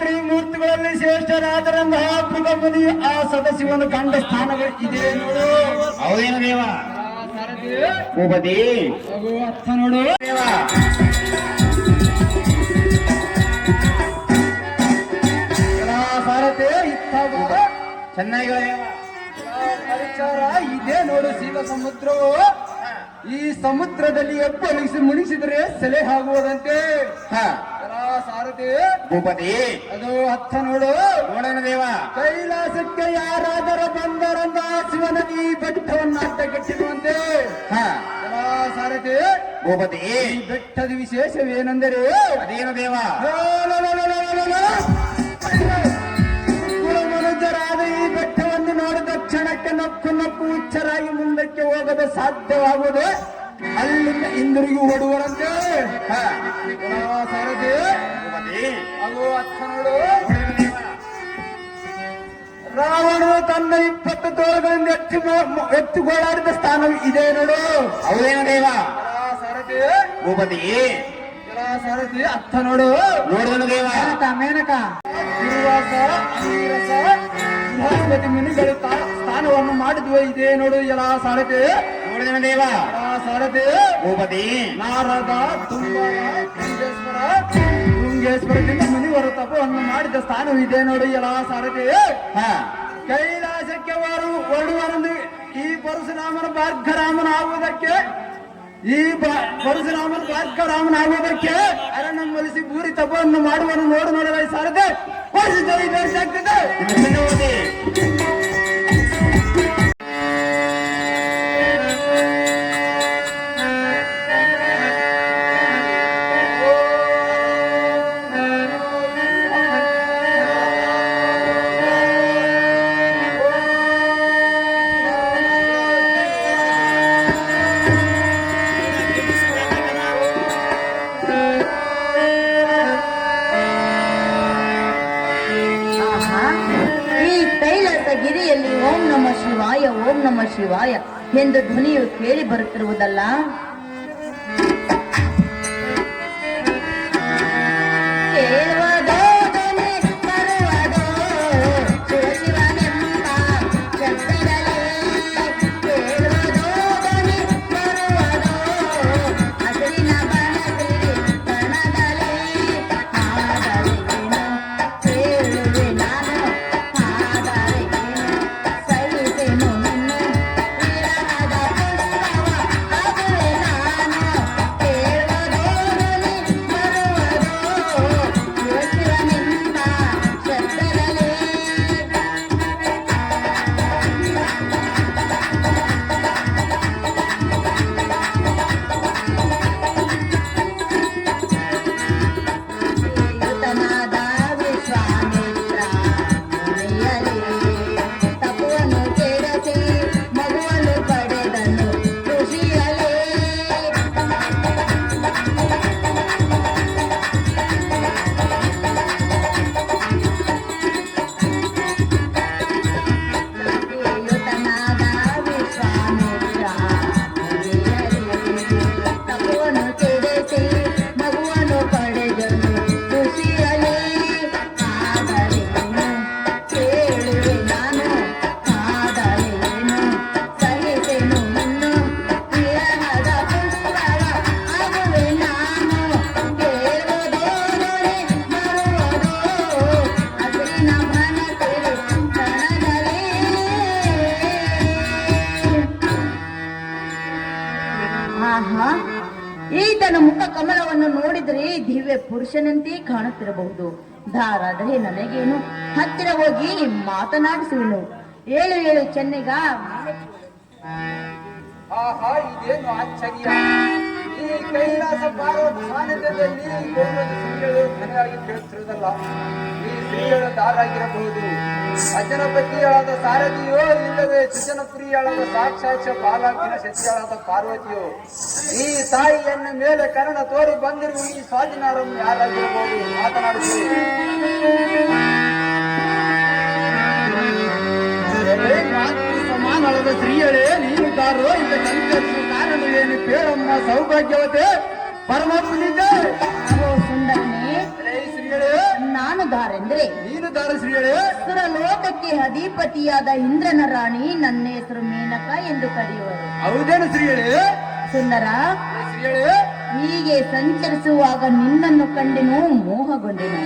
ತ್ರಿಮೂರ್ತಿಗಳಲ್ಲಿ ಶ್ರೇಷ್ಠರಾದರಂತಹ ಭೃಗಮುನಿ ಆ ಸದಸ್ಯವನ್ನು ಕಂಡ ಸ್ಥಾನಗಳು ಇದೆ ನೋಡು. ಹೌದೇನು ದೇವ? ಭೂಪತಿ ಅರ್ಥ ನೋಡು ದೇವ. ಸಾರಥಿ ಇತ್ತ ಚೆನ್ನಾಗಿ ಪರಿಚಾರ ಇದೆ ನೋಡು. ಶಿವ ಸಮುದ್ರವು ಈ ಸಮುದ್ರದಲ್ಲಿ ಎಬ್ಬಲಿಸಿ ಮುಣಿಸಿದರೆ ಸೆಲೆ ಆಗುವುದಂತೆ. ಸಾರಥಿ ಭೂಪತಿ ಅದು ಅರ್ಥ ನೋಡು. ನೋಡೋಣ ದೇವ. ಕೈಲಾಸಕ್ಕೆ ಯಾರಾದರೂ ಬಂದರಂತ ಶಿವನ ಈ ಬೆಟ್ಟವನ್ನು ಅಡ್ಡಗಟ್ಟಿರುವಂತೆ. ಸಾರಥಿ ಭೂಪತಿ ಈ ಬೆಟ್ಟದ ವಿಶೇಷವೇನೆಂದರೆ ಅದೇನು ದೇವ? ಮನುಜರಾದ ಈ ಬೆಟ್ಟವನ್ನು ನೋಡಿದ ಕ್ಷಣಕ್ಕೆ ನಕ್ಕು ನಕ್ಕು ಹುಚ್ಚರಾಗಿ ಮುಂದಕ್ಕೆ ಹೋಗದೆ ಸಾಧ್ಯವಾಗುವುದು. ಅಲ್ಲಿಂದ ಹಿಂದಿರುಗಿ ಓಡುವರಂತೆ. ಸಾರಥಿ ಅದು ಅರ್ಥ ನೋಡು. ರಾವಣನು ತನ್ನ 20 ತೋಳುಗಳಿಂದ ಎತ್ತು ಗೋಳಾಡಿದ ಸ್ಥಾನ ಇದೆ ನೋಡು. ಹೌದೇನು ದೇವ? ಸಾರಥಿ ಭೂಪತಿ ಸಾರಥಿ ಅರ್ಥ ನೋಡು. ನೋಡಿದನು ದೇವ. ಮೇನಕ ದುರ್ವಾಸ ಅಂಗಿರಸ ಬೃಹಸ್ಪತಿ ಮುನಿಗಳು ಸ್ಥಾನವನ್ನು ಮಾಡಿದ್ವು ಇದೆ ನೋಡು. ಎಲ್ಲ ಸಾರಥಿ ನೋಡಿದನು ದೇವ. ಸಾರಥಿ ಭೂಪತಿ ನಾರದ ತುಂಬರ ಶೃಂಗೇಶ್ವರದಿಂದ ಮುನಿವರು ತಪವನ್ನು ಮಾಡಿದ ಸ್ಥಾನವಿದೆ ನೋಡಿ. ಎಲ್ಲ ಸಾರಥಿ ಕೈಲಾಸಕ್ಕೆ ಹೊರಡುವರೆಂದು ಈ ಪರಶುರಾಮನ ಭಾರ್ಗರಾಮನಾಗುವುದಕ್ಕೆ ಭಾರ್ಗರಾಮನಾಗುವುದಕ್ಕೆ ಅರಣ್ಯಮಲಿಸಿ ಭೂರಿ ತಪವನ್ನು ಮಾಡುವನ್ನು ನೋಡಲ ಸಾರಥಿ ಆಗ್ತದೆ. ಗಿರಿಯಲ್ಲಿ ಓಂ ನಮ ಶಿವಾಯ ಓಂ ನಮ ಶಿವಾಯ ಎಂದು ಧ್ವನಿಯು ಕೇಳಿ ಬರುತ್ತಿರುವುದಲ್ಲ. ಈತನ ಮುಖ ಕಮಲವನ್ನು ನೋಡಿದರೆ ದಿವ್ಯ ಪುರುಷನಂತೆ ಕಾಣುತ್ತಿರಬಹುದು. ಧಾರಾದರೆ ನನಗೇನು, ಹತ್ತಿರ ಹೋಗಿ ಮಾತನಾಡಿಸುವೆನು. ಏಳು ಏಳು ಚೆನ್ನಿಗ. ಇದೇನು ಆಶ್ಚರ್ಯ! ಈ ಕೈಲಾಸ ಪಾರ್ವತಿ ಸಾನ್ನಿಧ್ಯದಲ್ಲಿ ಧನಿಯಾಗಿ ಕೇಳುತ್ತಿರುವುದಲ್ಲ. ಈ ಸ್ತ್ರೀಯಳು ದಾರಾಗಿರಬಹುದು. ಅಜನಪತಿಯಾದ ಸಾರಥಿಯೋ ಇಲ್ಲವೇ ಸುಜನಪ್ರಿಯಳಾದ ಸಾಕ್ಷಾತ್ ಬಾಲಾಕಿನ ಶಕ್ತಿಯಾದ ಪಾರ್ವತಿಯೋ. ಈ ತಾಯಿಯನ್ನು ಮೇಲೆ ಕರ್ಣ ತೋರಿ ಬಂದಿರುವ ಈ ಸ್ವಾಧೀನಾರನ್ನು ಯಾರಾಗಿರಬಹುದು? ಮಾತನಾಡುತ್ತೇವೆ. ಸಮಾನಳದ ಸ್ತ್ರೀಯಳೇ, ನೀನು ದಾರೋ ಇಂದ ಕಲಿತರಿಸುವ ಕಾರಣವೇನು? ಪೇಳಮ್ಮ ಸೌಭಾಗ್ಯವತೆ ಪರಮಾತ್ಮನಿದ್ದೆ ಸುಂದರನೇ ಸ್ತ್ರೀಯಳೇ ನಾನು ದಾರೆಂದ್ರೆ ನೀನು ದಾರ ಶ್ರೀಯಳೇ. ಸುರಲೋಕಕ್ಕೆ ಅಧಿಪತಿಯಾದ ಇಂದ್ರನ ರಾಣಿ ನನ್ನ ಹೆಸರು ಮೇನಕ ಎಂದು ಕರೆಯುವರು. ಹೌದೇನು ಶ್ರೀಯಳೇ? ಸುಂದರ, ಶ್ರೀಯಳೇ, ಹೀಗೆ ಸಂಚರಿಸುವಾಗ ನಿನ್ನನ್ನು ಕಂಡೆನು, ಮೋಹಗೊಂಡೆನು.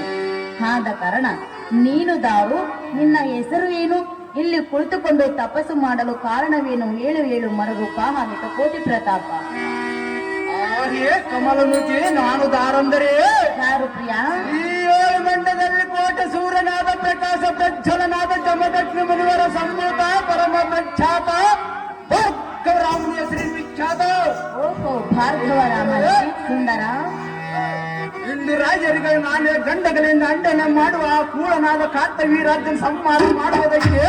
ಆದ ಕಾರಣ ನೀನು ದಾರು, ನಿನ್ನ ಹೆಸರು ಏನು, ಇಲ್ಲಿ ಕುಳಿತುಕೊಂಡು ತಪಸ್ಸು ಮಾಡಲು ಕಾರಣವೇನು, ಹೇಳು ಹೇಳು ಮರಗು ಕಾಹಾಲಿಕ ಕೋಟಿ ಪ್ರತಾಪ. ಹೇ ಕಮಲಮುಖಿ, ನಾನು ದಾರಂದರೆ ಯಾರು ಪ್ರಿಯ? ಈ 7 ಮಂಡಲದಲ್ಲಿ ಕೋಟ ಸೂರ್ಯನಾದ ಪ್ರಕಾಶ ಪ್ರಜ್ವಲನಾದ ಜಮದಗ್ನಿ ಮುನಿವರ ಸಂಭೂತ ಪರಮ ಪ್ರಖ್ಯಾತ ರಾಮನಿಯ ಶ್ರೀ ವಿಖ್ಯಾತ. ಓಹೋ, ಭಾರ್ಗವ ರಾಮನ ಸುಂದರ. ಇಂದು ರಾಜರುಗಳು ನಾನೇ ಗಂಡಗಳಿಂದ ಅಂಡನೆ ಮಾಡುವ ಕೂಳನಾದ ಕಾರ್ತವೀರಾಜ್ಯನ ಸಂಹಾರ ಮಾಡುವುದಕ್ಕೆ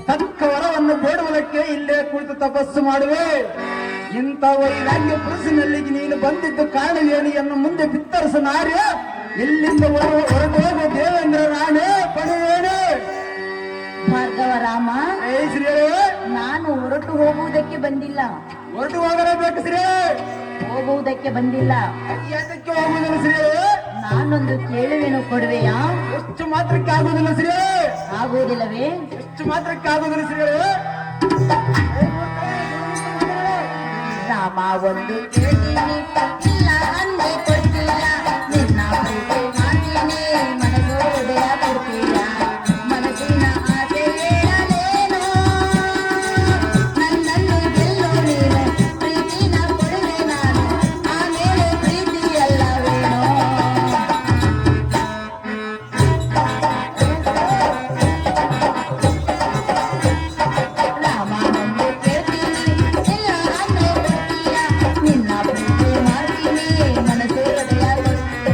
ತಕ್ಕ ವರವನ್ನು ಬೇಡುವುದಕ್ಕೆ ಇಲ್ಲೇ ಕುಳಿತು ತಪಸ್ಸು ಮಾಡುವೆ. ಇಂಥ ವೈರಾಗ್ಯ ಪುರುಷನಲ್ಲಿಗೆ ನೀನು ಬಂದಿದ್ದು ಕಾರಣವೇನು ಎನ್ನು ಮುಂದೆ ಬಿತ್ತರಿಸ ನಾರ್ಯ. ಇಲ್ಲಿಂದ ಹೊರಟು ಹೋಗುವ ದೇವೇಂದ್ರ ರಾಣೆ ಪಡೆಯುವೇನೆ. ಭಾರ್ಗವ ರಾಮ, ಶ್ರೀಯೇ, ನಾನು ಹೊರಟು ಹೋಗುವುದಕ್ಕೆ ಬಂದಿಲ್ಲ. ಹೊರಟು ಹೋಗಲೇಬೇಕು ಶ್ರೀ. ಹೋಗುವುದಕ್ಕೆ ಬಂದಿಲ್ಲ. ಯಾತಕ್ಕೆ ಹೋಗುವುದಿಲ್ಲ ಶ್ರೀಯೇ? ನಾನೊಂದು ಕೇಳುವೆನು, ಕೊಡುವೆಯಾ? ಎಷ್ಟು ಮಾತ್ರಕ್ಕೆ ಆಗುವುದಿಲ್ಲ ಶ್ರೀ? ಆಗುವುದಿಲ್ಲವೇ? ಎಷ್ಟು ಮಾತ್ರಕ್ಕೆ ಆಗುವುದಿಲ್ಲ ಶ್ರೀಯೇ? ರಾಮ, ಒಂದು ಕೇಳ್ತೀನಿ, ಇಲ್ಲ ಅಂದೆ ಕೊಡ್ತೀಯ. ನಿನ್ನ ಪ್ರೀತಿ ಮಾಡ್ತೀನಿ, ಮನಸೋದಯ ಕೊಡ್ತೀಯ. ಮನಸ್ಸಿನ ಆಸೆ ಹೇಳಲೇನೋ, ನನ್ನನ್ನು ಗೆಲ್ಲೋ ನೀನು. ಪ್ರೀತಿನ ಕೊಡುವೆ ನಾನು, ಆಮೇಲೆ ಪ್ರೀತಿ ಎಲ್ಲವೇನೋ. ರಾಮ, ಒಂದು ಕೇಳ್ತೀನಿ, ಇಲ್ಲ ಅಂದ್ರೆ ಕೊಡ್ತೀಯ. ನಿನ್ನ ಪ್ರೀತಿ ಮಾಡ್ತೀನಿ, ಮನಸೋದಯ ಕೊಡ್ತೀಯ.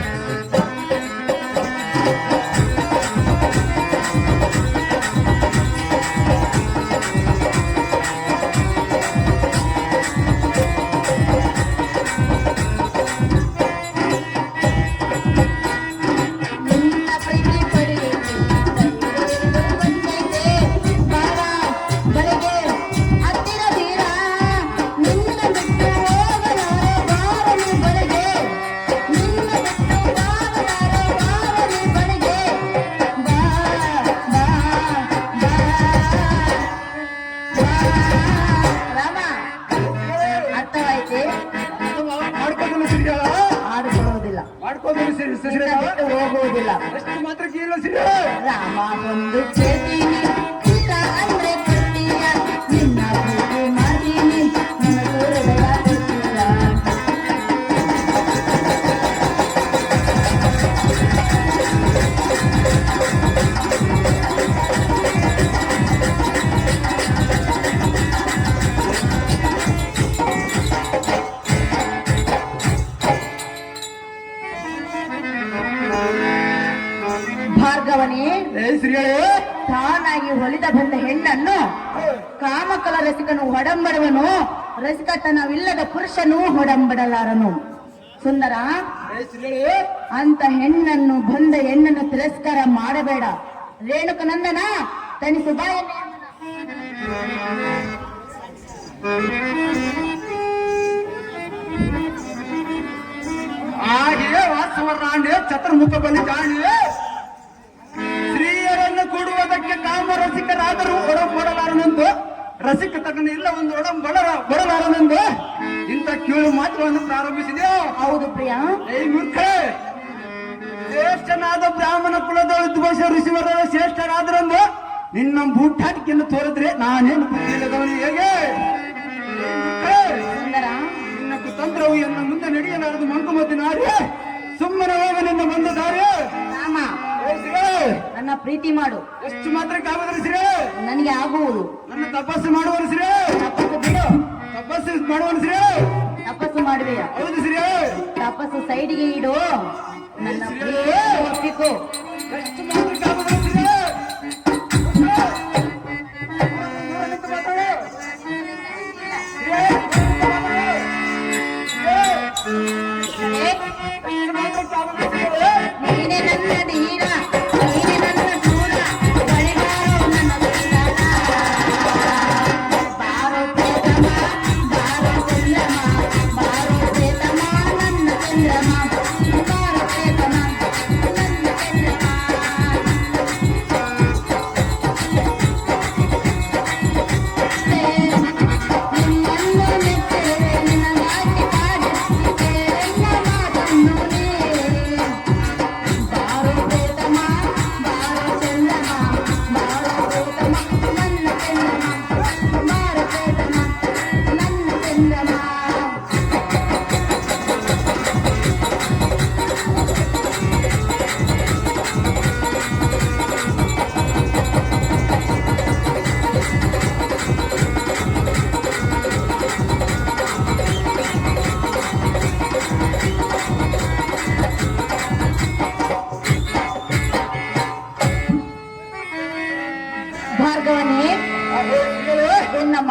ನಿನ್ನ ಪ್ರೀತಿ ಪಡೆಯಲಿಕ್ಕೆ ಬಂದೈತೆ ಬಾರ ಬಳಿಗೆ ಹತ್ತಿರ ತೀರ. ನಿನ್ನ ಬಿಟ್ಟು ಹೋಗಲಾರೆ ಬಾರಲಿ ಬಳಿಗೆ. ನಿನ್ನ ಬಿಟ್ಟು ಹೋಗಲಾರೆ ಬಾರಲಿ ಬಳಿಗೆ. ಬಾ ಬಾ ಬಾ ರಾಮ, ಅರ್ಥವಾಯ್ತೆ? ಮಾಡ್ಕೋದಿಲ್ಲ ಶ್ರೀಗಳ, ಆಡಿಕೊಳ್ಳುವುದಿಲ್ಲ, ಮಾಡ್ಕೋದಿಲ್ಲ ಶ್ರೀ. ನಿನ್ನ ಬಿಟ್ಟು ಹೋಗುವುದಿಲ್ಲ. ಎಷ್ಟು ಮಾತ್ರಕ್ಕೆ ಇಲ್ಲ ಶ್ರೀ? ರಾಮ, ಒಂದು ಕೇಳ್ತೀನಿ, ಇಲ್ಲ ಅಂದ್ರೆ ಕೊಡ್ತೀಯ. ನಿನ್ನ ಪ್ರೀತಿ ಮಾಡ್ತೀನಿ, ಮನಸೋದಯ ಕೊಡ್ತೀಯ. ಭಾರ್ಗವನೇ, ಶ್ರೀಗಳೇ, ತಾನಾಗಿ ಹೊಲಿದ ಬಂದ ಹೆಣ್ಣನ್ನು ಕಾಮಕಲ ರಸಿಕನು ಹೊಡಂಬಡುವನು, ರಸಿಕತನವಿಲ್ಲದ ಪುರುಷನು ಹೊಡಂಬಡಲಾರನು. ಸುಂದರ, ಶ್ರೀಗಳೇ, ಅಂತ ಹೆಣ್ಣನ್ನು ಬಂದ ಹೆಣ್ಣನ್ನು ತಿರಸ್ಕಾರ ಮಾಡಬೇಡ. ರೇಣುಕ ನಂದನ ತನಿಸು ಬಾಯನ್ನೇ. ಹಾಗೆಯೇ ವಾಸ್ತವ ರಾಣೆ ಚತುರ್ಮುಖ ಬಲಿ ಕಾಣೆ. ಸ್ತ್ರೀಯರನ್ನು ಕೂಡುವುದಕ್ಕೆ ಕಾಮರಸಿಕರಾದರೂ ಒಡಂಬಡಲಾರನೆಂದು, ರಸಿಕತನ ಇಲ್ಲ ಒಂದು ಒಡಂಬಡಲಾರನೆಂದು ಇಂಥ ಕೀಳು ಮಾತುಗಳನ್ನು ಪ್ರಾರಂಭಿಸಿದೆ. ಹೌದು ಪ್ರಿಯ. ಮೂರ್ಖ, ಶ್ರೇಷ್ಠನಾದ ಬ್ರಾಹ್ಮಣ ಕುಲದೊಳು ದ್ವೇಷ ಋಷಿವರ ಶ್ರೇಷ್ಠರಾದರೆಂದು ನಿನ್ನ ಬೂಟಾಟಿಕೆಯನ್ನು ತೋರಿದ್ರೆ ನಾನೇನು ಬುದ್ಧಿಲ್ಲದವನು ಹೇಗೆ? ಸುಂದರ, ನಿನ್ನ ಕುತಂತ್ರವು ಎನ್ನ ಮುಂದೆ ನಡೆಯಲಾರದು. ಮಂಕುಮತಿ ನಾರಿ, ಸುಮ್ಮನೆ ಹೋಗ ನಿನ್ನ ಬಂದ ದಾರಿ. ರಾಮ, ನನ್ನ ಪ್ರೀತಿ ಮಾಡು. ಎಷ್ಟು ಮಾತ್ರಕ್ಕೆ ಆಗುವುದಿಲ್ಲ ಶ್ರೀ? ನನಗೆ ಆಗುವುದು. ನನ್ನ ತಪಸ್ಸು ಮಾಡುವನು ಶ್ರೀ. ತಪಸ್ಸು ಬಿಡು. ತಪಸ್ಸು ಮಾಡುವನು ಶ್ರೀ. ತಪಸ್ಸು ಮಾಡುವೆಯ? ಹೌದು ಶ್ರೀ. ತಪಸ್ಸು ಸೈಡಿಗೆ ಇಡು, ನನ್ನ ಪ್ರಿಯ ಒಪ್ಪಿಕೋ. ಎಷ್ಟು ಮಾತ್ರಕ್ಕೆ ಆಗುವುದಿಲ್ಲ ಶ್ರೀ? ನೀನೆ ನನ್ನ ಧೀರ, ನೀನೆ ನನ್ನ ದೂರ, ಬಳಿಗಾರೋ ನನ್ನ ಶ್ರೀನಾಥ. ಬಾರೋ ಪ್ರೇತಮ, ಬಾರೋ ಚಂದ್ರಮ, ಬಾರೋ ಪ್ರೇತಮ ನನ್ನ ಚಂದ್ರಮ, ಬಾರೋ ಪ್ರೇತಮ ನನ್ನ ಚಂದ್ರಮ.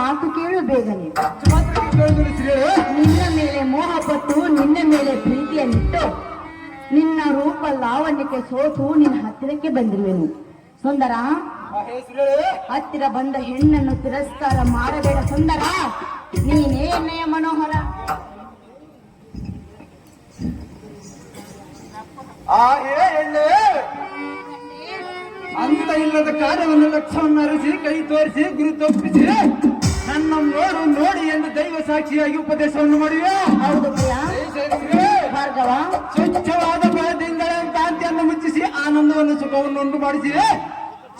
ಮಾತು ಕೇಳು ಬೇಗನೆ. ಅಷ್ಟು ಮಾತ್ರ ಕೇಳಿದ್ರು ಶ್ರೀಗಳೇ. ನಿನ್ನ ಮೇಲೆ ಮೋಹಪಟ್ಟು ನಿನ್ನ ಮೇಲೆ ಪ್ರೀತಿಯನ್ನಿಟ್ಟು ನಿನ್ನ ರೂಪ ಲಾವಣ್ಯಕ್ಕೆ ಸೋತು ನಿನ್ನ ಹತ್ತಿರಕ್ಕೆ ಬಂದಿರುವೆನು. ಸುಂದರ, ಶ್ರೀಗಳೇ. ಹತ್ತಿರ ಬಂದ ಹೆಣ್ಣನ್ನು ತಿರಸ್ಕಾರ ಮಾಡಬೇಡ ಸುಂದರ. ನೀನೇ ಎಣ್ಣೆಯ ಮನೋಹರ. ಎಣ್ಣೆ ಅಂತ ಇಲ್ಲದ ಕಾರ್ಯವನ್ನು ಲಕ್ಷ್ಯವನ್ನು ಅರಿಸಿ ಕೈ ತೋರಿಸಿ ಗುರು ತಪ್ಪಿಸಿ ನನ್ನ ನೋಡು ನೋಡಿ ಎಂದು ದೈವ ಸಾಕ್ಷಿಯಾಗಿ ಉಪದೇಶವನ್ನು ಮಾಡಿವೆ. ಹೌದು ಪ್ರಿಯ ಭಾರ್ಗವ. ಸ್ವಚ್ಛವಾದ ಬೆಳದಿಂದ ಕಾಂತಿಯನ್ನು ಮುಚ್ಚಿಸಿ ಆನಂದವನ್ನು ಸುಖವನ್ನು ಉಂಟು ಮಾಡಿಸಿವೆ.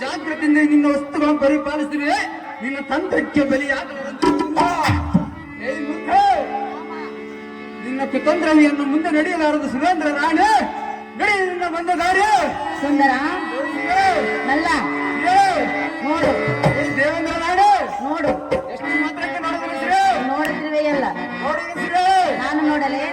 ಜಾಗ್ರತೆಯಿಂದ ನಿನ್ನ ವಸ್ತುಗಳನ್ನು ಪರಿಪಾಲಿಸಿವೆ. ನಿನ್ನ ತಂತ್ರಕ್ಕೆ ಬಲಿಯಾಗಲಾರದು. ನಿನ್ನ ಕುತಂತ್ರವಿಯನ್ನು ಮುಂದೆ ನಡೆಯಲಾರದು ಸುರೇಂದ್ರ ರಾಣೆ. ನಡಿ ನಿನ್ನ ಬಂದ ದಾರಿ. ಸುಂದರ ನಲ್ಲ ನೋಡು, ದೇವೇಂದ್ರ ರಾಣೆ ನೋಡು. ಎಷ್ಟು ಮಾತ್ರಕ್ಕೆ ನೋಡಿದ್ರೆ ನೋಡುತ್ತಿರುವೆಯಲ್ಲ, ನೋಡಿದ್ರೆ ನಾನು ನೋಡಲೇ.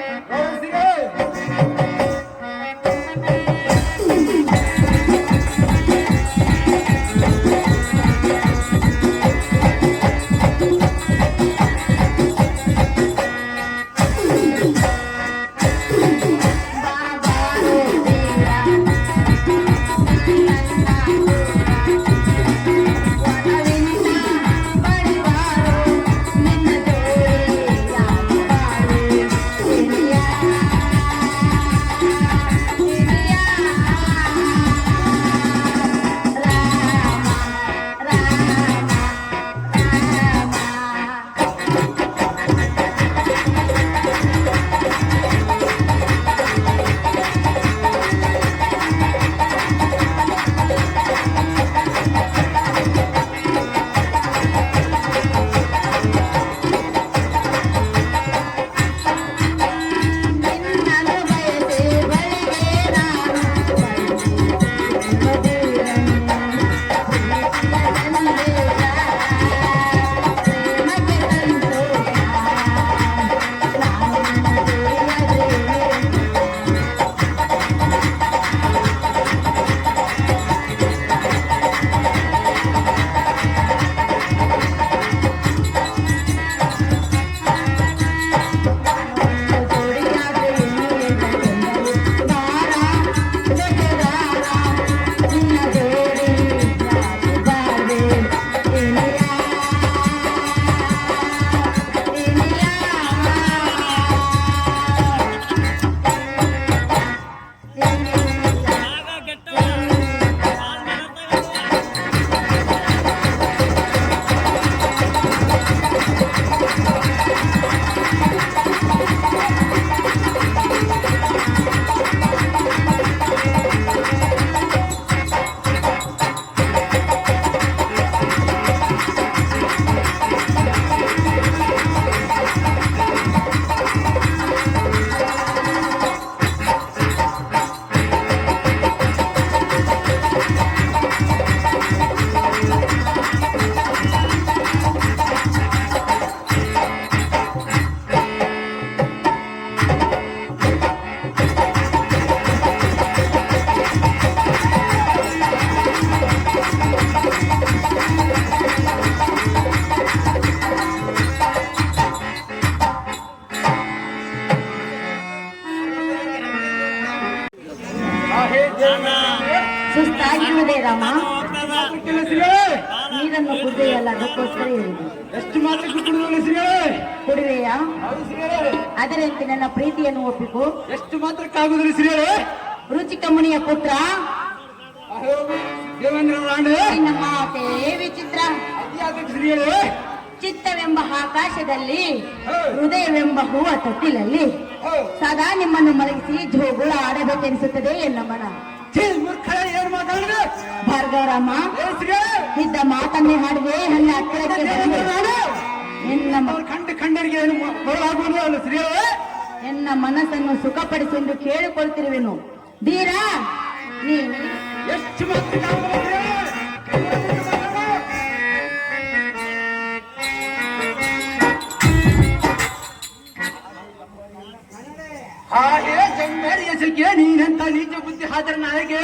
ಸುಸ್ತಾಗಿರುವುದೇ ರಾಮ. ನೀರನ್ನು ಕುಡಿಯಲ್ಲ, ಅದಕ್ಕೋಸ್ಕರ ಹೇಳಿದೆ. ಎಷ್ಟು ಮಾತ್ರ ಶ್ರೀಗಳೇ. ಕುಡಿವೆಯಾ? ಶ್ರೀಗಳೇ. ಅದರಂತೆ ನನ್ನ ಪ್ರೀತಿಯನ್ನು ಒಪ್ಪಿಕೊ. ಎಷ್ಟು ಮಾತ್ರಕ್ಕಾಗುದಿಲ್ಲ ಶ್ರೀಗಳೇ. ರುಚಿಕ ಮುನಿಯ ಪುತ್ರ ದೇವೇಂದ್ರ ರಾಣೆ. ನಿನ್ನ ಮಾತೆ ವಿಚಿತ್ರ. ಶ್ರೀಗಳೇ. ಚಿತ್ತವೆಂಬ ಆಕಾಶದಲ್ಲಿ, ಹೃದಯವೆಂಬ ಹೂವ ತೊಟ್ಟಿಲಲ್ಲಿ ಸದಾ ನಿಮ್ಮನ್ನು ಮಲಗಿಸಿ ಜೋಗುಳ ಆಡಬೇಕೆನಿಸುತ್ತದೆ ಎನ್ನ ಮನ. ಏನು ಮಾತಾಡಿದೆ ಭಾರ್ಗವರಾಮ? ಇದ್ದ ಮಾತನ್ನೇ ಹಾಡಿದೆ. ನನ್ನ ಹತ್ತಿರಕ್ಕೆ ಖಂಡರಿಗೆ ಏನು ಬರಲಾಗುವುದು ಅಲ್ಲ ಶ್ರೀಗಳೇ. ಎನ್ನ ಮನಸ್ಸನ್ನು ಸುಖಪಡಿಸೆಂದು ಕೇಳಿಕೊಳ್ತಿರುವೆನು. ಧೀರಾ ನೀನು ಎಷ್ಟು ಮಾತ್ರ ಹಾಗೆ ಜಂಗಡಿಯ ಸಿಗ್ಗೆ ನೀನೆಂತ ನೀಚ ಬುದ್ಧಿ ಹಾಜರ ನಾಯಿಗೆ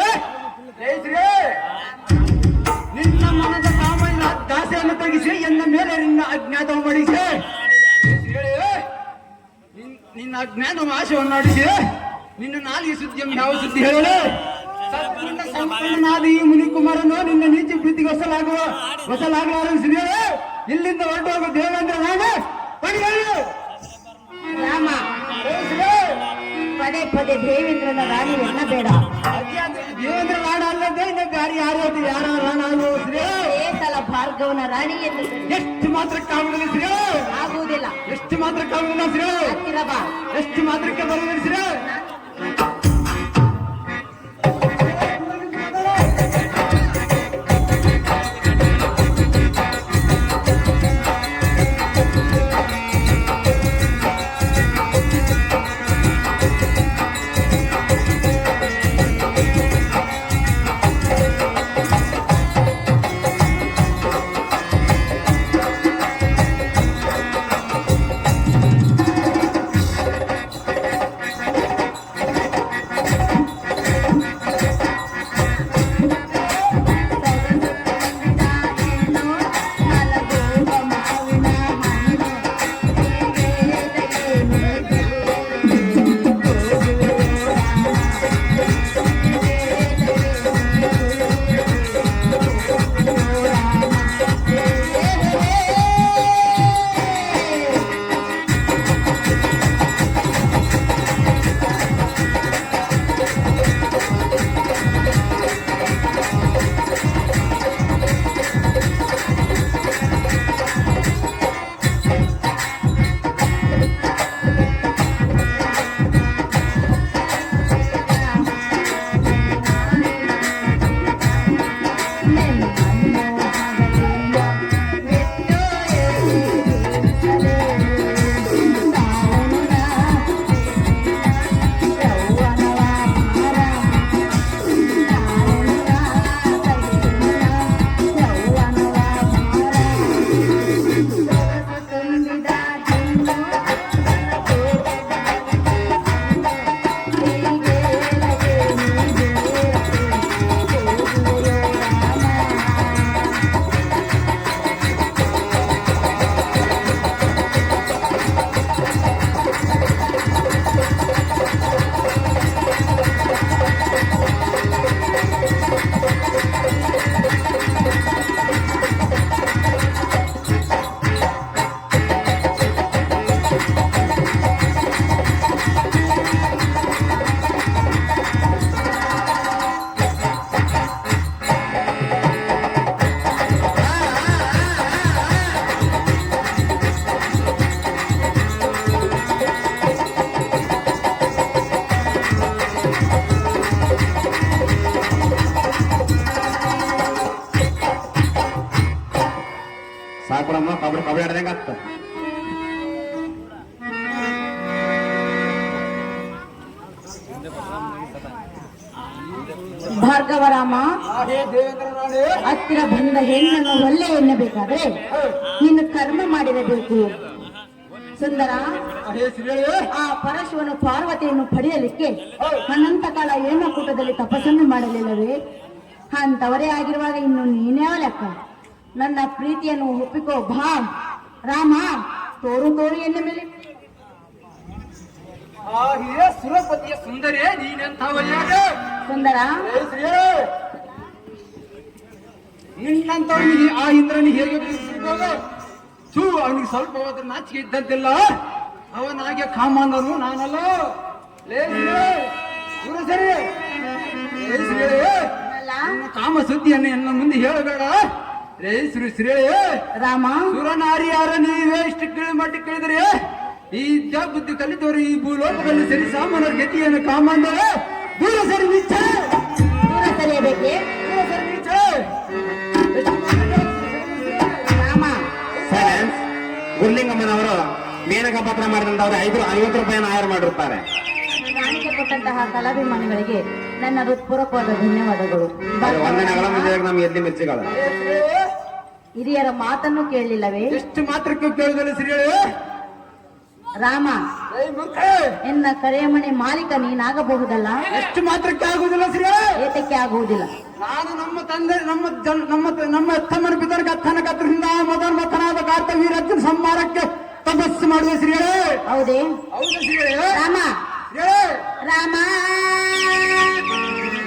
ನಿನ್ನ ಮನದ ಕಾಮ ಆಸೆಯನ್ನು ತೆಗಿಸಿ ಎನ್ನ ಮೇಲೆ ನಿನ್ನ ಅಜ್ಞಾತ ಮಾಡಿಸಿ ನಿನ್ನ ಅಜ್ಞಾತ ಆಶೆಯನ್ನು ಅಡಿಸಿ ನಿನ್ನ ನಾಲಿಗೆ ಸುದ್ದಿಯನ್ನು ಯಾವ ಸುದ್ದಿ ಹೇಳಲು ಸತ್ಪುರುಷ ಸಂಪನ್ನನಾದ ಈ ಮುನಿಕುಮಾರನು ನಿನ್ನ ನೀಚ ಪ್ರೀತಿಗೆ ಹೊಸಲಾಗಲಾರಂಭಿಸಿದೆ. ಇಲ್ಲಿಂದ ಹೊರಟು ಹೋಗು ದೇವೇಂದ್ರ ರಾಮ ಪದೇ ಪದೇ ದೇವೇಂದ್ರನ ರಾಣಿ ಎನ್ನಬೇಡ. ದೇವೇಂದ್ರ ರಾಣ ಅಲ್ಲದೆ ಇನ್ನ ಬ್ಯಾರಿ ಯಾರು ಯಾರ ರಾಣ ಅಲ್ಲೋ ಶ್ರೀ ಏತಲ ಭಾರ್ಗವನ ರಾಣಿ ಎಂದು ಎಷ್ಟು ಮಾತ್ರಕ್ಕಾಗುವುದಿಲ್ಲ ಶ್ರೀ ಆಗುವುದಿಲ್ಲ. ಎಷ್ಟು ಮಾತ್ರಕ್ಕಾಗುವುದಿಲ್ಲ ಶ್ರೀ ಹತ್ತಿರ ಬಾ. ಎಷ್ಟು ಮಾತ್ರಕ್ಕೆ ಬರುವುದಿಲ್ಲ ಶ್ರೀ ಸಾಕುರಮ್ಮ ಕಬಡ್ಡಿ ಆಡ್ದಂಗ ಆಗ್ತ ಭಾರ್ಗವರಾಮ ದೇವೇಂದ್ರ ರಾಣಿ ಹತ್ತಿರ ಬಂದ ಹೆಣ್ಣನ್ನು ಒಳ್ಳೆ ಎನ್ನಬೇಕಾದ್ರೆ ನೀನು ಕರ್ಮ ಮಾಡಿರಬೇಕು. ಸುಂದರ, ಅದೇ ಶ್ರೀ ಆ ಪರಶುವನು ಪಾರ್ವತಿಯನ್ನು ಪಡೆಯಲಿಕ್ಕೆ ಅನಂತ ಕಾಲ ಹೇಮಕೂಟದಲ್ಲಿ ತಪಸ್ಸನ್ನು ಮಾಡಲಿಲ್ಲವೇ? ಅಂತವರೇ ಆಗಿರುವಾಗ ಇನ್ನು ನೀನ್ಯಾವ ಲೆಕ್ಕ? ನನ್ನ ಪ್ರೀತಿಯನ್ನು ಒಪ್ಪಿಕೋ ಬಾ ರಾಮ. ತೋರು ಎನ್ನ ಮೇಲೆ ಆ ಹಿರಿಯ ಸುರಪತಿಯ ಸುಂದರಿ ನೀನೆಂಥವಯ್ಯಾಗ ಸುಂದರ. ನಿನ್ನಂತವನಿಗೆ ಆ ಇಂದ್ರನಿಗೆ ಹೇಗೆ ಬೀರಿಸಿರ್ಬೋದು? ಅವನಿಗೆ ಸ್ವಲ್ಪ ಹೋದ್ರೆ ನಾಚಿಕೆ ಇದ್ದಂತಿಲ್ಲ. ಅವನಾಗೆ ಕಾಮಂದನು ನಾನಲ್ಲ. ಸರಿ ಕಾಮ ಸುದ್ದಿಯನ್ನು ಎನ್ನ ಮುಂದೆ ಹೇಳಬೇಡ. ಶ್ರೀ ರಾಮ, ಸುರನಾರಿ ಯಾರ ನೀವೇ ಇಷ್ಟು ಮಟ್ಟ ಕೇಳಿದ್ರೆ ಈ ಬುದ್ಧಿ ಕಲಿತವರು ಈ ಭೂಲೋಕದಲ್ಲಿ ಸರಿ ಸಾಮಾನ್ಯರ ಗತಿಯನ್ನು ಕಾಮಂದರ ದೂರ ಸರಿ ನಿಚ್ಚ ದೂರ ಸರಿಯಬೇಕೆ? ದೂರ ಸರಿ ನಿಚ್ಚ ರಾಮ. ಸೈಲೆನ್ಸ್. ಗುರ್ಲಿಂಗಮ್ಮನವರು ಮೇನಕ ಪತ್ರ ಮಾಡಿದಂತವ್ರು 50 ರೂಪಾಯಿನ ಆಯರ್ ಮಾಡಿರ್ತಾರೆ. ಕಾಣಿಕೆ ಕೊಟ್ಟಂತಹ ಕಲಾಭಿಮಾನಿಗಳಿಗೆ ನನ್ನ ಹೃತ್ಪೂರ್ವಕವಾದ ಧನ್ಯವಾದಗಳು. ವಂದನೆಗಳ ಮುಂದೆ ನಮ್ಗೆ ಎಲ್ಲಿ ಮೆಚ್ಚಿಗಳ ಹಿರಿಯರ ಮಾತನ್ನು ಕೇಳಲಿಲ್ಲವೇ? ಎಷ್ಟು ಮಾತ್ರಕ್ಕೆ ಕೇಳಿದರೆ ಶ್ರೀ ರಾಮ, ಏ ಮೂರ್ಖ, ಎನ್ನ ಕರೆಯಮಣಿ ಮಾಲೀಕ ನೀನಾಗಬಹುದಲ್ಲ. ಎಷ್ಟು ಮಾತ್ರಕ್ಕೆ ಆಗುವುದಿಲ್ಲ ಶ್ರೀ. ಏತಕ್ಕೆ ಆಗುವುದಿಲ್ಲ? ನಾನು ನಮ್ಮ ತಂದೆ ನಮ್ಮ ತಮ್ಮನ ಪಿತನ ಕತ್ತನ ಕತ್ತರಿಂದ ಮತನಾದ ಕಾರ್ತವೀರಜ್ಜನ ಸಂಹಾರಕ್ಕೆ ತಪಸ್ಸು ಮಾಡುವ ಶ್ರೀ. ಹೌದೇ? ಹೌದು ಶ್ರೀ. ರಾಮ ಶ್ರೀ, ರಾಮ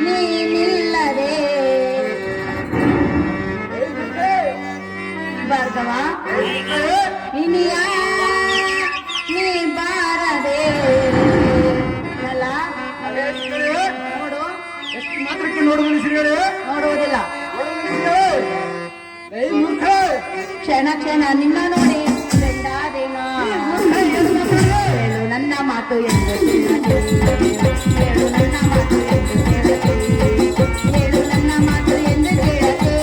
ನೀನಿಲ್ಲದೆ ಭಾರ್ಗವ ಇನಿಯ ನೀ ಬಾರದೆ ಅಲ್ಲ ನೋಡು. ಎಷ್ಟು ಮಾತ್ರಕ್ಕೆ ನೋಡುವುದು ಶ್ರೀ. ನೋಡುವುದಿಲ್ಲ. ಏ ಮೂರ್ಖ, ಕ್ಷಣ ಕ್ಷಣ ನಿನ್ನ ನೋಡಿ ಗಂಡಾದೇನ ಹೇಳು ನನ್ನ ಮಾತು ಎಂದು ಹೇಳು ನನ್ನ ಮಾತು ಎಂದು ಹೇಳು ನನ್ನ ಮಾತು ಎಂದು ಕೇಳದೆ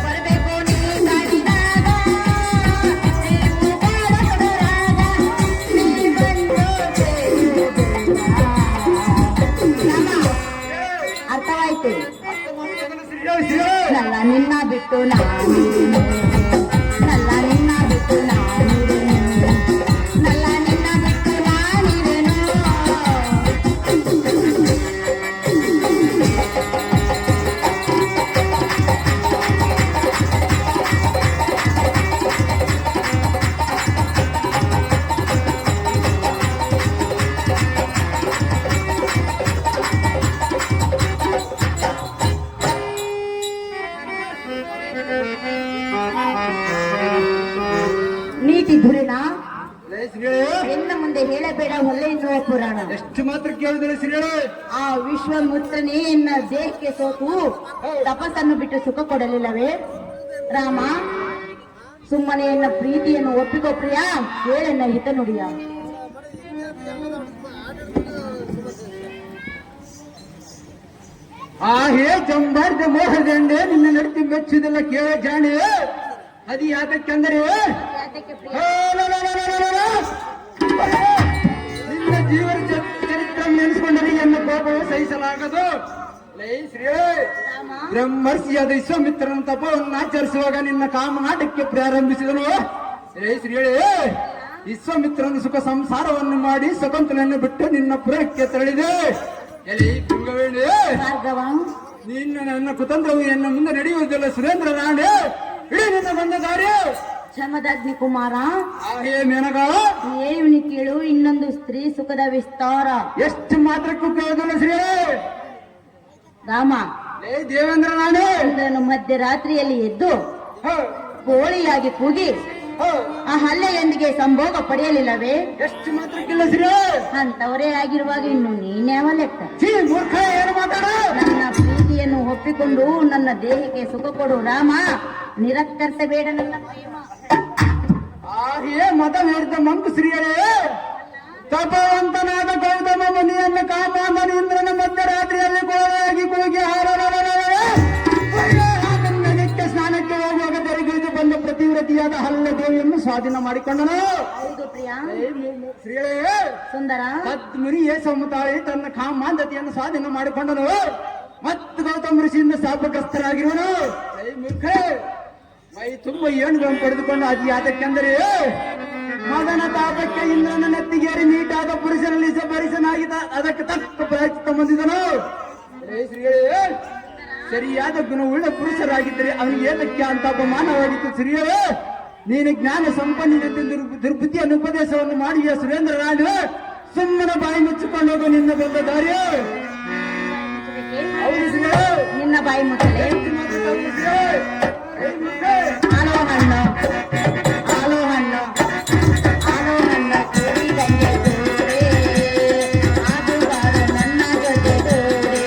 ಬರಬೇಕು ನೀ ಕಾಡಿದಾಗ ನೀವು ಬಾಳಕೊಡರಾಗ ನೀ ಬಂದು ಅರ್ಥವಾಯ್ತು. ನಲ್ಲ ನಿನ್ನ ಬಿಟ್ಟು ನಾನಿರುವೆನು, ನಲ್ಲ ನಿನ್ನ ಬಿಟ್ಟು ನಾನಿರುವೆನು, ನಲ್ಲ ನಿನ್ನ ಬಿಟ್ಟು ನಾನಿರುವೆನು. ನೀತಿ ಧುರಿಣ ಏ ಶ್ರೀ, ಎನ್ನ ಮುಂದೆ ಹೇಳಬೇಡ ಹೊಲ್ಲೆ ಎನ್ನುವ ಪುರಾಣ. ಎಷ್ಟು ಮಾತ್ರ ಕೇಳುದಿಲ್ಲ ಶ್ರೀ. ಆ ವಿಶ್ವಮುತ್ರನೇ ಎನ್ನ ದೇಹಕ್ಕೆ ಸೋತು ತಪಸ್ಸನ್ನು ಬಿಟ್ಟು ಸುಖ ಕೊಡಲಿಲ್ಲವೇ? ರಾಮ ಸುಮ್ಮನೆ ಎನ್ನ ಪ್ರೀತಿಯನ್ನು ಒಪ್ಪಿಕೋ ಪ್ರಿಯ, ಹೇಳೆನ್ನ ಹಿತ ನುಡಿಯ. ಆ ಹೇ ಜಂಬಾರ್ದ ಮೋಹದಂಡೆ ನಿನ್ನ ನಡತಿ ಮೆಚ್ಚುವುದಿಲ್ಲ ಕೇಳ ಜಾಣಿ. ಅದು ಯಾತಕ್ಕೆಂದರೆ ನಿನ್ನ ಜೀವನ ಚರಿತ್ರ ನೆನೆಸ್ಕೊಂಡರೆ ಎನ್ನ ಕೋಪವು ಸಹಿಸಲಾಗದು. ಲೇ ಶ್ರೀ, ಬ್ರಹ್ಮರ್ಷಿಯಾದ ವಿಶ್ವಾಮಿತ್ರನ ತಪವನ್ನು ಆಚರಿಸುವಾಗ ನಿನ್ನ ಕಾಮನಾಟಕ್ಕೆ ಪ್ರಾರಂಭಿಸಿದನು. ಲೇ ಶ್ರೀ, ವಿಶ್ವಾಮಿತ್ರನ ಸುಖ ಸಂಸಾರವನ್ನು ಮಾಡಿ ಶಕುಂತಲೆಯನ್ನು ಬಿಟ್ಟು ನಿನ್ನ ಪುರಕ್ಕೆ ತೆರಳಿದೆ. ಎಲ್ಲಿ ತುಂಗವೇಣಿ, ಭಾರ್ಗವ ನಿನ್ನ ನನ್ನ ಕುತಂತ್ರವು ಎನ್ನ ಮುಂದೆ ನಡೆಯುವುದಿಲ್ಲ ಸುರೇಂದ್ರ ನಾಡೆ. ಇಡೀ ನಿನ್ನ ಬಂದ ದಾರಿ. ಕ್ಷಮದಾಗ್ನಿ ಕುಮಾರ ಆ ಹೇ ಮೇನಗ, ಏಳುವನಿ ಕೇಳು, ಇನ್ನೊಂದು ಸ್ತ್ರೀ ಸುಖದ ವಿಸ್ತಾರ. ಎಷ್ಟು ಮಾತ್ರಕ್ಕೂ ಕೇಳುವುದಿಲ್ಲ ಶ್ರೀ. ರಾಮ ಲೇ ದೇವೇಂದ್ರ ನಾಡೆ, ಇಂದ್ರನು ಮಧ್ಯರಾತ್ರಿಯಲ್ಲಿ ಎದ್ದು ಕೋಳಿಯಾಗಿ ಕೂಗಿ ಆ ಹಲ್ಲೆಯೊಂದಿಗೆ ಸಂಭೋಗ ಪಡೆಯಲಿಲ್ಲವೇ? ಎಷ್ಟು ಮಾತ್ರಕ್ಕಿಲ್ಲ ಶ್ರೀ. ಅಂತವರೇ ಆಗಿರುವಾಗ ಇನ್ನು ನೀನ್ಯಾವ ಲೆಕ್ಕ? ಛೀ ಮೂರ್ಖ, ಏನು ಮಾತಾಡ. ನನ್ನ ಪ್ರೀತಿಯನ್ನು ಒಪ್ಪಿಕೊಂಡು ನನ್ನ ದೇಹಕ್ಕೆ ಸುಖ ಕೊಡು ರಾಮ, ನಿರಕ್ಕರಿಸಬೇಡ ನನ್ನ ಪ್ರೇಮ. ಆ ಹೇ ಮತ ಹೇಳಿದ ಮಂಕು ಶ್ರೀಯರೇ, ತಪವಂತನಾದ ಗೌತಮ ಮುನಿಯನ್ನು ಕಾಮಾಂಧನ ಇಂದ್ರನ ಮಧ್ಯರಾತ್ರಿಯಲ್ಲಿ ಗೋಳಾಗಿ ಕೂಗಿ ನಿತ್ಯ ಸ್ನಾನಕ್ಕೆ ಹೋಗುವಾಗ ತೆರೆಗಿಳಿದು ಬಂದ ಪ್ರತಿವ್ರತಿಯಾದ ಹಲ್ಲ ದೇವಿಯನ್ನು ಸ್ವಾಧೀನ ಮಾಡಿಕೊಂಡನು. ಹೌದು ಪ್ರಿಯ. ಶ್ರೀಯರೇ, ಸುಂದರ ಮುನಿಯೇ ಸೋಮತಾಳಿ ತನ್ನ ಕಾಮಾಂಧತೆಯನ್ನು ಸ್ವಾಧೀನ ಮಾಡಿಕೊಂಡನು ಮತ್ತು ಗೌತಮ ಋಷಿಯಿಂದ ಶಾಪಗ್ರಸ್ತರಾಗಿರುವನು. ಮೈ ತುಂಬ ಏಣುಗಳನ್ನು ಪಡೆದುಕೊಂಡು ಅದು ಯಾತಕ್ಕೆಂದರೆ ಮದನ ತಾಪಕ್ಕೆ ಇಂದ್ರನ ನೆತ್ತಿಗೇರಿ ನೀಟಾದ ಪುರುಷನಲ್ಲಿ ಭರಿಸನಾಗಿದ್ದ, ಅದಕ್ಕೆ ತಕ್ಕ ಪ್ರಾಯಶ್ಚಿತ್ತ ಹೊಂದಿದನು. ಸರಿಯಾದ ಗುಣವುಳ್ಳ ಪುರುಷರಾಗಿದ್ದರೆ ಅವನಿಗೆ ಏತಕ್ಕೆ ಅಂತ ಅಪಮಾನವಾಗಿತ್ತು. ಶ್ರೀಯೇ, ನೀನು ಜ್ಞಾನ ಸಂಪನ್ನಿನ ದುರ್ಬುದ್ಧಿಯನ್ನು ಉಪದೇಶವನ್ನು ಮಾಡಿಯ ಸುರೇಂದ್ರ ರಾಜು, ಸುಮ್ಮನೆ ಬಾಯಿ ಮುಚ್ಚಿಕೊಂಡು ಹೋಗು ನಿನ್ನ ಬಂದ ದಾರಿ. ಹೌದು ಶ್ರೀಯೇ, ನಿನ್ನ ಬಾಯಿ ಮುಚ್ಚಲೆ. ಆಲೋ ಹಣ್ಣು ಆಲೋ ಹಣ್ಣು ಆಲೋ ಹಣ್ಣು ಕೂಡಿದಂಗೆ ದೂರೆ, ಅದು ಬಾರ ನನ್ನ ಜೊತೆ ದೂರೆ.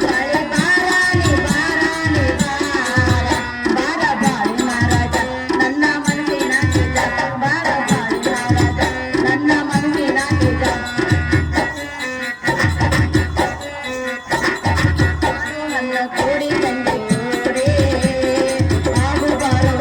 ಬಾಳೆ ಬಾರಾಣಿ ಬಾರಾಣಿ ಬಾರ, ಬಾರ ಬಾಳಿ ಮಹಾರಾಜ ನನ್ನ ಮನಸ್ಸಿನ ನಿಜ, ಬಾರ ಬಾಳಿ ಮಹಾರಾಜ ನನ್ನ ಮನಸ್ಸಿನ ನಿಜ. ಆಲೋ ಹಣ್ಣು ಕೂಡಿದಂಗೆ ದೂರೆ, ಆಗು ಬಾರೋ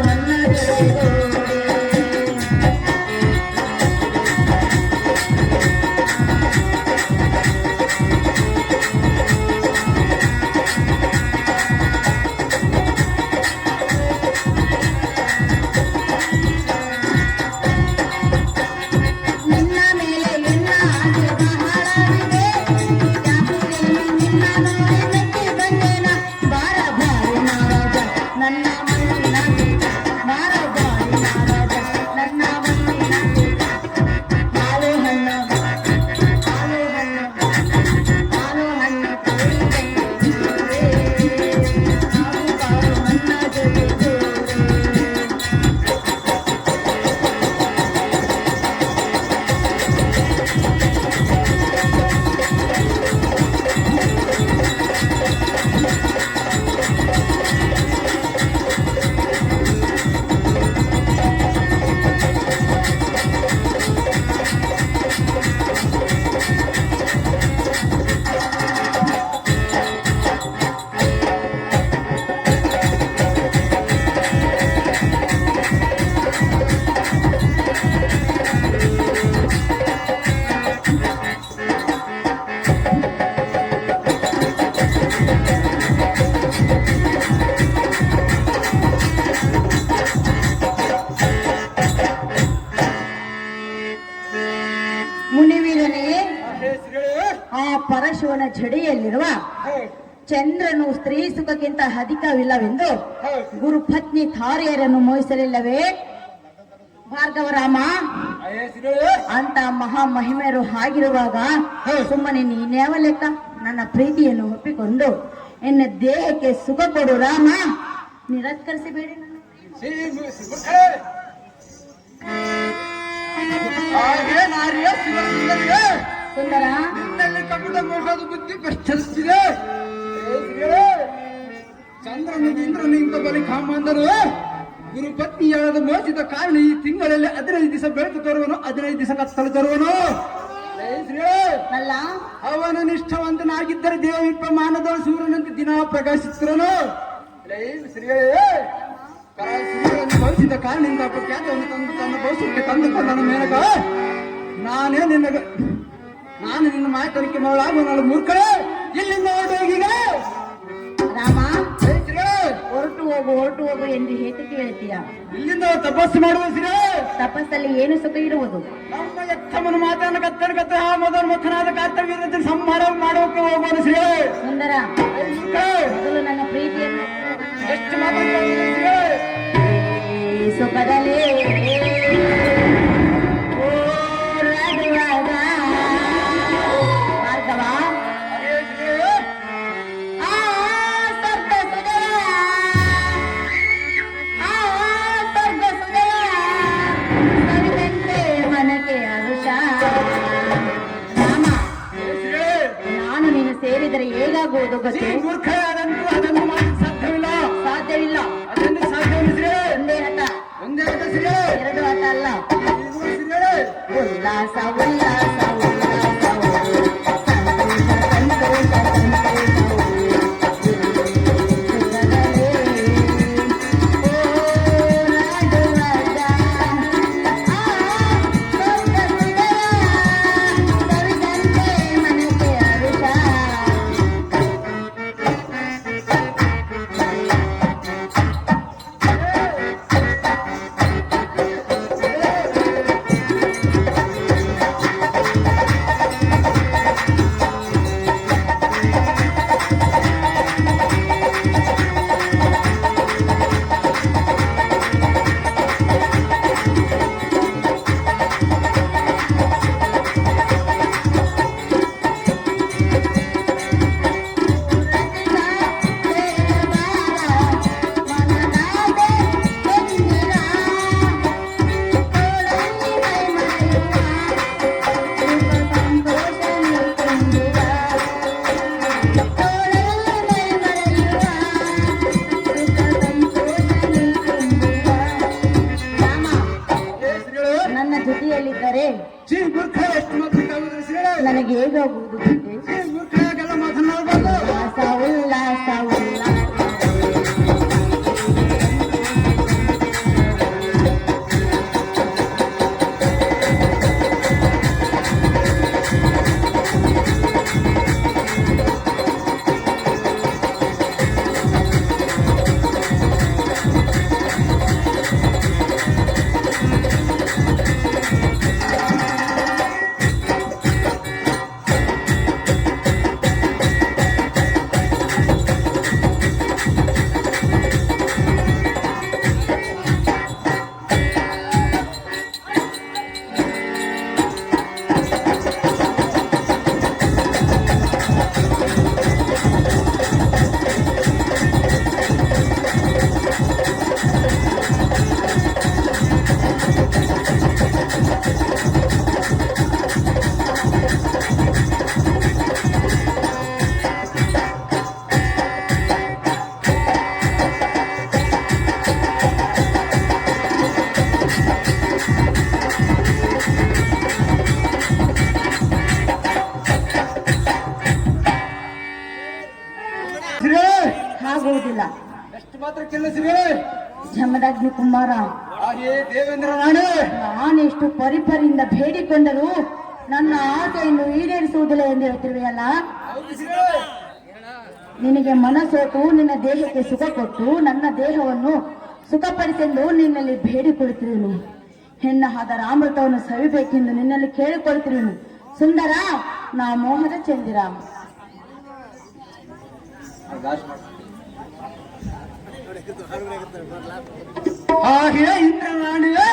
ಮುನಿವೀರನೇ, ಆ ಪರಶುವನ ಜಡೆಯಲ್ಲಿರುವ ಚಂದ್ರನು ಸ್ತ್ರೀ ಸುಖಕ್ಕಿಂತ ಅಧಿಕವಿಲ್ಲವೆಂದು ಗುರುಪತ್ನಿ ತಾರೆಯರನ್ನು ಮೋಹಿಸಲಿಲ್ಲವೇ ಭಾರ್ಗವರಾಮ? ಅಂತ ಮಹಾ ಮಹಿಮೆಯರು ಆಗಿರುವಾಗ ಸುಮ್ಮನೆ ನೀನ್ಯಾವ ಲೆಕ್ಕ? ನನ್ನ ಪ್ರೀತಿಯನ್ನು ಒಪ್ಪಿಕೊಂಡು ಎನ್ನ ದೇಹಕ್ಕೆ ಸುಖ ಕೊಡು ರಾಮ, ನಿರಾಕರಿಸಬೇಡಿ ನನ್ನ ಸುಂದರ. ಬುದ್ಧಿ ಬೆಚ್ಚರಿಸಿದೆ. ಚಂದ್ರನಿಗೆ ಇಂದ್ರನಿಂದ ಬಲಿ ಕಾಮಂದರು ಗುರುಪತ್ನಿಯಾದ ಮೋಚಿದ ಕಾರಣ ಈ ತಿಂಗಳಲ್ಲಿ 15 ದಿವಸ ಬೆಳಕು ತರುವನು, 15 ದಿವಸ ಕತ್ತಲು ತರುವನು. ಅಲ್ಲ, ಅವನು ನಿಷ್ಠವಂತನಾಗಿದ್ದರೆ ದೇವಿಪ್ಪ ಮಾನದವಳು ಸೂರ್ಯನಂತೆ ದಿನ ಪ್ರಕಾಶಿಸಿದನು. ಭವಿಸಿದ ಕಾರಣದಿಂದ ಖ್ಯಾತವನ್ನು ತಂದು ತನ್ನ ಭವಿಷ್ಯಕ್ಕೆ ತಂದುಕೊಂಡನು. ಮೇನಕ, ನಾನು ನಿನ್ನ ಮಾತನಿಕೆ ಮಗಳಾಗುವ ನಾಳು ಮೂರ್ಖಳೆ, ಇಲ್ಲಿಂದ ಹೊರಟೋಗೀಗ ರಾಮ. ಹೊರಟು ಹೋಗು ಎಂದು ಹೇತಕ್ಕೆ ಹೇಳ್ತೀಯ? ಇಲ್ಲಿಂದ ತಪಸ್ಸು ಮಾಡುವ ಸಿರೆ. ತಪಸ್ಸಲ್ಲಿ ಏನು ಸುಖ ಇರುವುದು? ನಮ್ಮ ಎತ್ತಮನ ಮಾತನ್ನು ಕತ್ತನ ಆ ಮೊದಲು ಮುಖನಾದ ಕರ್ತವ್ಯ ಸಂಹಾರ ಮಾಡೋಕೆ ಹೋಗೋಣ ಸಿರೆ. ಸುಂದರ, ಮೊದಲು ನನ್ನ ಪ್ರೀತಿಯನ್ನು ಎಷ್ಟು ಮಾತಾಡ್ತಾರೆ ಸುಖದಲ್ಲಿ ಭಾರ್ಗವ, ಮನಕ್ಕೆ ಅರುಷ ರಾಮ, ನಾನು ನೀನು ಸೇರಿದರೆ ಹೇಗಾಗುವುದು ಗೊತ್ತೇ? ಮೂರ್ಖರಾದಂತೂ ಅದನ್ನು ಮಾಡಲು ಸಾಧ್ಯವಿಲ್ಲ. ಅದನ್ನು ಸಾಧ್ಯವಿಲ್ಲ. ಒಂದೇ ಹಠ, ಒಂದೇ ಹಠ ಸಿರೆ. 2 ಹಠ ಅಲ್ಲ. ಸಿರೆ ಉಲ್ಲಾಸ ಉಲ್ಲಾಸ ಉಲ್ಲಾಸ ಸಂತೋಷ ಸಂತೋಷ ಜೊತೆಯಲ್ಲಿದ್ದರೆ ನನಗೆ ಹೇಗಾಗುವುದು ಗೊತ್ತೇ? ಉಲ್ಲಾಸ ಉಲ್ಲಾಸ ಉಲ್ಲಾಸ ಆಗುವುದಿಲ್ಲ. ಎಷ್ಟು ಮಾತ್ರ ಕೆಲಸಿವೆ ಜಮದಗ್ನಿ ಕುಮಾರ, ದೇವೇಂದ್ರ ನಾನೆಷ್ಟು ಪರಿಪರಿಂದ ಬೇಡಿಕೊಂಡರೂ ನನ್ನ ಆಸೆಯನ್ನು ಈಡೇರಿಸುವುದಿಲ್ಲ ಎಂದು ಹೇಳ್ತಿರುವೆಯಲ್ಲ. ನಿನಗೆ ಮನಸ್ಸೋತು ನಿನ್ನ ದೇಹಕ್ಕೆ ಸುಖ ಕೊಟ್ಟು ನನ್ನ ದೇಹವನ್ನು ಸುಖಪಡಿಸೆಂದು ನಿನ್ನಲ್ಲಿ ಬೇಡಿಕೊಳ್ಳುತ್ತಿರುವೆನು. ಹೆಣ್ಣ ಅದರ ಅಮೃತವನ್ನು ಸವಿಬೇಕೆಂದು ನಿನ್ನಲ್ಲಿ ಕೇಳಿಕೊಳ್ತಿರುವೆನು. ಸುಂದರ, ನಾ ಮೋಹದ ಚಂದಿರಾಮ. ಹಾಗೆ ಇಂದ್ರನಾಣಿಯೇ,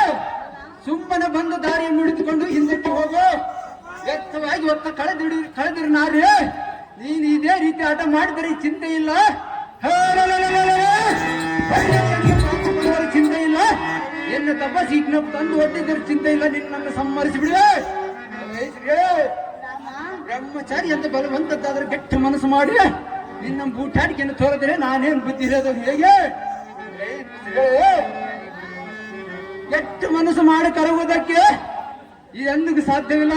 ಸುಮ್ಮನೆ ಬಂದ ದಾರಿಯನ್ನು ಮುಡಿದುಕೊಂಡು ಹಿಂದಕ್ಕೆ ಹೋಗು. ವ್ಯರ್ಥವಾಗಿ ಹೊತ್ತ ಕಳೆದಿರು ನಾರಿ. ನೀನು ಇದೇ ರೀತಿ ಆಟ ಮಾಡಿದರೆ ಚಿಂತೆ ಇಲ್ಲ, ಚಿಂತೆ ಇಲ್ಲ. ಎನ್ನ ತಪಸ್ಸಿಗೆ ತಂದು ಒಟ್ಟಿದ್ದರೆ ಚಿಂತೆ ಇಲ್ಲ. ನಿನ್ನನ್ನು ಸಂಹರಿಸಿಬಿಡುವೆ. ಬ್ರಹ್ಮಚಾರಿ ಅಂತ ಬಲವಂತದ್ದಾದ್ರೆ ಗಟ್ಟಿ ಮನಸ್ಸು ಮಾಡಿ ನಿನ್ನ ಬೂಟಾಟಿಕೆಯನ್ನು ತೋರಿದರೆ ನಾನೇನು ಬುದ್ಧಿ ಇರೋದು ಹೇಗೆ? ಎಷ್ಟು ಮನಸ್ಸು ಮಾಡಿ ಕರುವುದಕ್ಕೆ ಎಂದಿಗೂ ಸಾಧ್ಯವಿಲ್ಲ.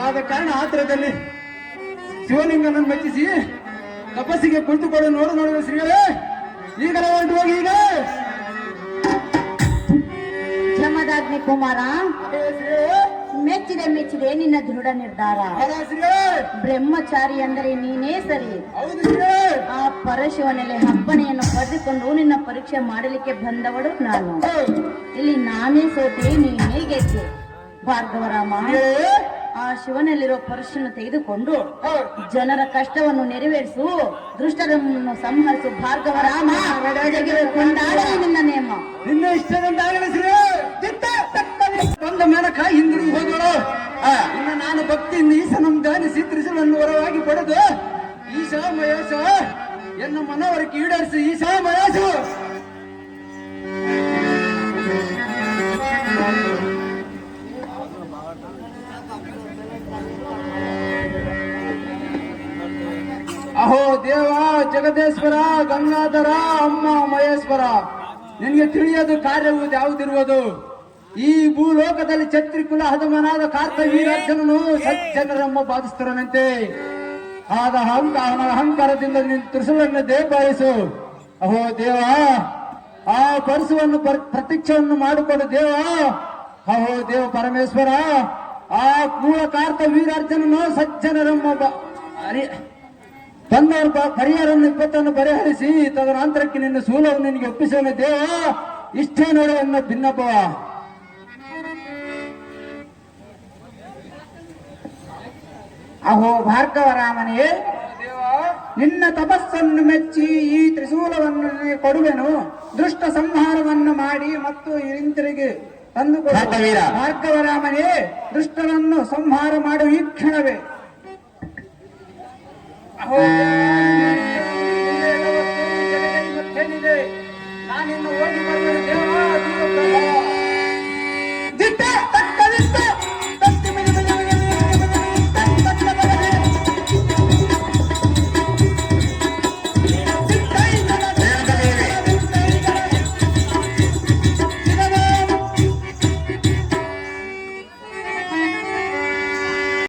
ಆದ ಕಾರಣ ಆತರದಲ್ಲಿ ಶಿವಲಿಂಗನನ್ನು ಮೆಚ್ಚಿಸಿ ತಪಸ್ಸಿಗೆ ಕುಳಿತುಕೊಂಡು ನೋಡುವ ಶ್ರೀಗಳೇ, ಈಗಲೇ ಹೊರಟು ಹೋಗಿ. ಈಗ ಜಮದಾಗ್ನಿ ಕುಮಾರ, ಮೆಚ್ಚಿದೆ ನಿನ್ನ ದೃಢ ನಿರ್ಧಾರ. ಬ್ರಹ್ಮಚಾರಿ ಅಂದರೆ ನೀನೇ ಸರಿ. ಆ ಪರಶಿವನಲ್ಲಿ ಅಪ್ಪಣೆಯನ್ನು ಪಡೆದುಕೊಂಡು ನಿನ್ನ ಪರೀಕ್ಷೆ ಮಾಡಲಿಕ್ಕೆ ಬಂದವಳು ನಾನು. ಇಲ್ಲಿ ನಾನೇ ಸೋತೆ, ನೀನೇ ಗೆದ್ದೆ. ಭಾರ್ಗವರಾಮ, ಆ ಶಿವನಲ್ಲಿರೋ ಪರಶನ್ನು ತೆಗೆದುಕೊಂಡು ಜನರ ಕಷ್ಟವನ್ನು ನೆರವೇರಿಸು, ದುಷ್ಟರನ್ನು ಸಂಹರಿಸು. ಭಾರ್ಗವರಾಮ, ಕೊಂಡಾಡಲೇ ನಿನ್ನ ನೇಮ. ನಿನ್ನ ಇಷ್ಟದಂತಾಗಲಿ ಶ್ರೀ. ಬಂದ ಮೇಲಕ ಹಿಂದಿರುಗಿ ಹೋದಳು. ಇನ್ನು ನಾನು ಭಕ್ತಿಯಿಂದ ಈಶನಂ ಧ್ಯಾನಿಸಿ ತ್ರಿಶೂಲನ್ನು ವರವಾಗಿ ಪಡೆದು ಈಶಾ ಮಹೇಶ ಎನ್ನ ಮನವರಿಕೆ ಈಡೇರಿಸಿ. ಈಶಾ ಮಹೇಶ ಅಹೋ ದೇವ ಜಗದೇಶ್ವರ ಗಂಗಾಧರ ಅಮ್ಮ ಮಹೇಶ್ವರ, ನಿನಗೆ ತಿಳಿಯೋದು ಕಾರ್ಯವು ಯಾವುದಿರುವುದು? ಈ ಭೂಲೋಕದಲ್ಲಿ ಛತ್ರಿಕುಲ ಹದಮನಾದ ಕಾರ್ತವೀರಾರ್ಜುನನು ಸಜ್ಜನರಮ್ಮ ಬಾಧಿಸ್ತಾರಂತೆ. ಆದ ಅಹಂಕಾರದಿಂದ ನಿನ್ನ ತ್ರಿಶೂಲನ್ನು ದೇಪಾಯಿಸು. ಅಹೋ ದೇವ, ಆ ಪರಶುವನ್ನು ಪ್ರತೀಕ್ಷೆಯನ್ನು ಮಾಡಿಕೊಡು ದೇವ. ಅಹೋ ದೇವ ಪರಮೇಶ್ವರ, ಆ ಕೂಳ ಕಾರ್ತವೀರಾರ್ಜುನನು ಸಜ್ಜನರಮ್ಮ ತಂದವರ ಪರಿಹಾರವನ್ನು ವಿಪತ್ತನ್ನು ಪರಿಹರಿಸಿ ತದನಂತರಕ್ಕೆ ನಿನ್ನ ಶೂಲವನ್ನು ನಿನಗೆ ಒಪ್ಪಿಸೋಣ ದೇವ. ಇಷ್ಟೇ ನೋಡು ಎನ್ನ ಭಿನ್ನಪವ. ಅಹೋ ಭಾರ್ಗವರಾಮನೇ, ನಿನ್ನ ತಪಸ್ಸನ್ನು ಮೆಚ್ಚಿ ಈ ತ್ರಿಶೂಲವನ್ನು ಕೊಡುವೆನು. ದುಷ್ಟ ಸಂಹಾರವನ್ನು ಮಾಡಿ ಮತ್ತು ಹಿಂತಿರುಗಿ ತಂದುಕೊಡು. ಭಾರ್ಗವರಾಮನೇ, ದುಷ್ಟರನ್ನು ಸಂಹಾರ ಮಾಡುವ ಈ ಕ್ಷಣವೇ. ಅಹೋ ಮತ್ತೇನಿದೆ? ನಾನಿನ್ನು ಹೋಗಿ ಬರುವೆ ದೇವ.